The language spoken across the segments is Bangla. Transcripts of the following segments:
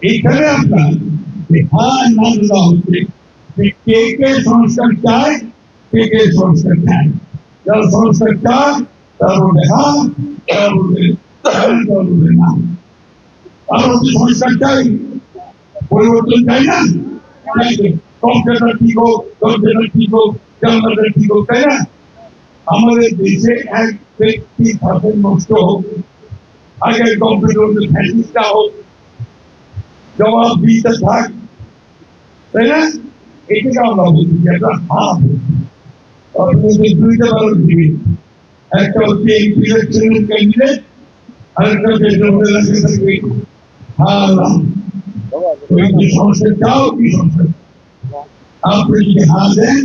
এখানে আপনার হার না দেওয়া হচ্ছে কে কে সংস্কার চায়, কে কে সংস্কার চায়। যারা সংস্কার চায় তারা বলবে হ্যাঁ, তারা বলবে না। তারা হচ্ছে সংস্কার চাই, পরিবর্তন চাই না। কম্পিউটার ঠিক হোক, কম্পিউটার ঠিক হোক, জানলাটা ঠিক হোক, তাই না? আমাদের দেশে এক ব্যক্তি শাসন নষ্ট হোক, আগের কম্পিউটার ফ্যাসিস্টটা হোক, জবাব দিতে থাক, তাই না? এটাকে আমরা বলছি যে একটা হাব। অর্থনীতি দুইটা মানুষ দিবে, একটা হচ্ছে ইলেকশনের ক্যান্ডিডেট, আরেকটা হচ্ছে সংস্কার চাও কি সংস্কার। আপনি যদি হ্যাঁ দেন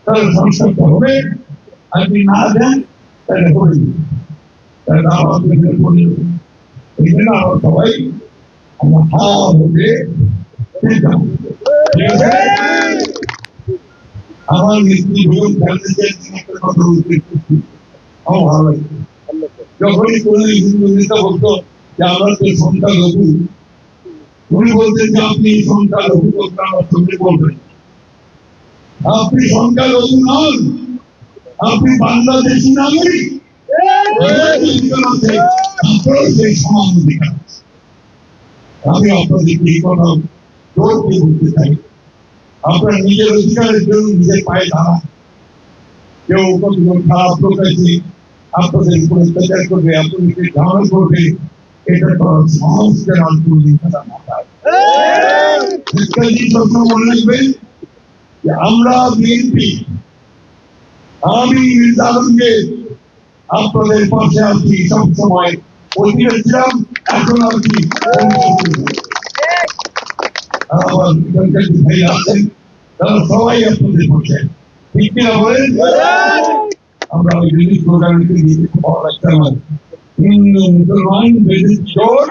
তাহলে সংস্কারটা হবে, আর যদি না দেন তাহলে হবে তাহলে আমাদের এই জন্য আমরা সবাই আমরা হা হলে আমার নেত্রী বেগম খালেদা একটা কথা বলতে আমার ভালো লাগে। যখনই কোন হিন্দু নেতা বলতো যে আমরা তো সংখ্যালঘু, উনি বলতেন যে আপনি সংখ্যালঘু বলতে আমার সঙ্গে বলবেন, আপনি সংখ্যালঘু নন, আপনি বাংলাদেশি নাগরিক, সেই সমান অধিকার। আমি আপনাদেরকে এই কথা জোর দিয়ে বলতে চাই, আপনার নিজের অধিকারের জন্য নিজের পায়ে দাঁড়ান। কেউ কতজন খারাপ প্রকাশে আপনাদের উপর অত্যাচার করবে, আপনাদেরকে ধারণ করবে, এটা করার সাহসের আন্তরিকতা মাথায় মনে রাখবেন যে আমরা বিএনপি, আমি মির্জাকে আপনাদের পাশে আছি সবসময়, অতীতে ছিলাম, এখন আছি। আমার ভাই আছেন, তারা সবাই আপনাদের পাশে, ঠিক কিনা বলেন? আমরা ওই জিনিস প্রোগ্রামকে নিজে পাওয়া রাখতে পারি। হিন্দু মুসলমান বেদিক চোর